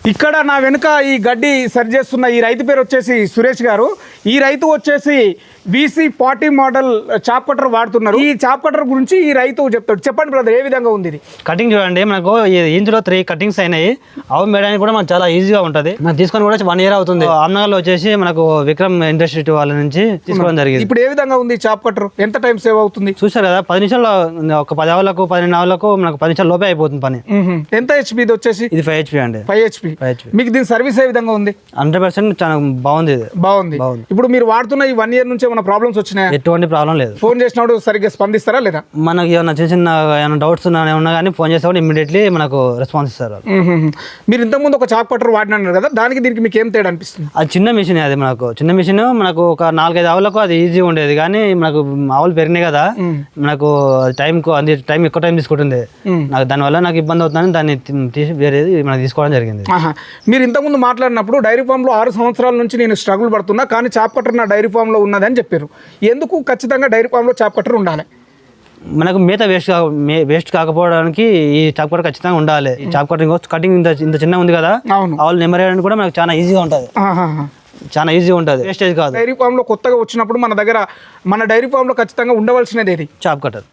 ఇక్కడ నా వెనుక ఈ గడ్డి సరి చేస్తున్న ఈ రైతు పేరు వచ్చేసి సురేష్ గారు. ఈ రైతు వచ్చేసి VC40 మోడల్ చాప్ కటర్ వాడుతున్నారు. ఈ చాప్ కటర్ గురించి ఈ రైతు చెప్తాడు. చెప్పండి బ్రదర్, ఏ విధంగా ఉంది ఇది? కటింగ్ చూడండి, మనకు ఇంచులో 3 కటింగ్స్ అయినాయి. అవి మేడానికి కూడా మనకు చాలా ఈజీగా ఉంటుంది. మనం తీసుకొని కూడా 1 year అవుతుంది. ఆమ్నగర్లో వచ్చేసి మనకు విక్రమ్ ఇండస్ట్రీ వాళ్ళ నుంచి తీసుకోవడం జరిగింది. ఇప్పుడు ఏ విధంగా ఉంది చాప్ కటర్? ఎంత టైం సేవ్ అవుతుంది? చూసారు కదా, 10 నిమిషాల్లో ఒక 10 అవర్లకు 12 అవర్లకు మనకు 10 నిమిషాల లోపే అయిపోతుంది పని. ఎంత HP ఇది వచ్చేసి? ఇది 5 HP అండి. 5 HP. మీకు దీని సర్వీస్ ఏ విధంగా ఉంది? 100% చాలా బాగుంది. ఇది బాగుంది. ఇప్పుడు మీరు వాడుతున్న ఈ 1 year నుంచి ఏమైనా ప్రాబ్లమ్స్ వచ్చినాయా? ఎటువంటి ప్రాబ్లం లేదు. ఫోన్ చేసినప్పుడు సరిగ్గా స్పందిస్తారా లేదా? మనకి ఏమైనా చిన్న ఏమైనా డౌట్స్ ఉన్నా కానీ ఫోన్ చేస్తే ఇమీడియట్లీ మనకు రెస్పాన్స్ ఇస్తారు. మీరు ఇంతకుముందు ఒక చాప్ కటర్ వాడినారు కదా, దానికి దీనికి మీకు ఏం తేడా అనిపిస్తుంది? అది చిన్న మిషన్, అది మనకు చిన్న మిషన్. మనకు ఒక 4-5 ఆవులకు అది ఈజీ ఉండేది, కానీ మనకు ఆవులు పెరిగినాయి కదా, మనకు టైం ఎక్కువ టైం తీసుకుంటుంది. నాకు దానివల్ల నాకు ఇబ్బంది అవుతుందని దాన్ని తీసి వేరేది మనకు తీసుకోవడం జరిగింది. మీరు ఇంతకుముందు మాట్లాడినప్పుడు డైరీ ఫామ్ లో 6 సంవత్సరాల నుంచి నేను స్ట్రగుల్ పడుతున్నా, కానీ చాప్ కటర్ నా డైరీ ఫామ్ లో ఉన్నదని చెప్పారు. ఎందుకు ఖచ్చితంగా డైరీ ఫామ్ లో చాప్ కటర్ ఉండాలి? మనకు మేత వేస్ట్ కాకపోవడానికి ఈ చాప్ కటర్ ఖచ్చితంగా ఉండాలి. ఈ చాప్ కటింగ్ ఇంత చిన్న ఉంది కదా, ఆవులు నెమ్మరేయడానికి కూడా మనకు చాలా ఈజీగా ఉంటుంది. చాలా ఈజీగా ఉంటుంది, వేస్టేజ్ కాదు. డైరీ ఫామ్ లో కొత్తగా వచ్చినప్పుడు మన డైరీ ఫామ్ లో ఖచ్చితంగా ఉండవలసినది ఏది? Chop cutter.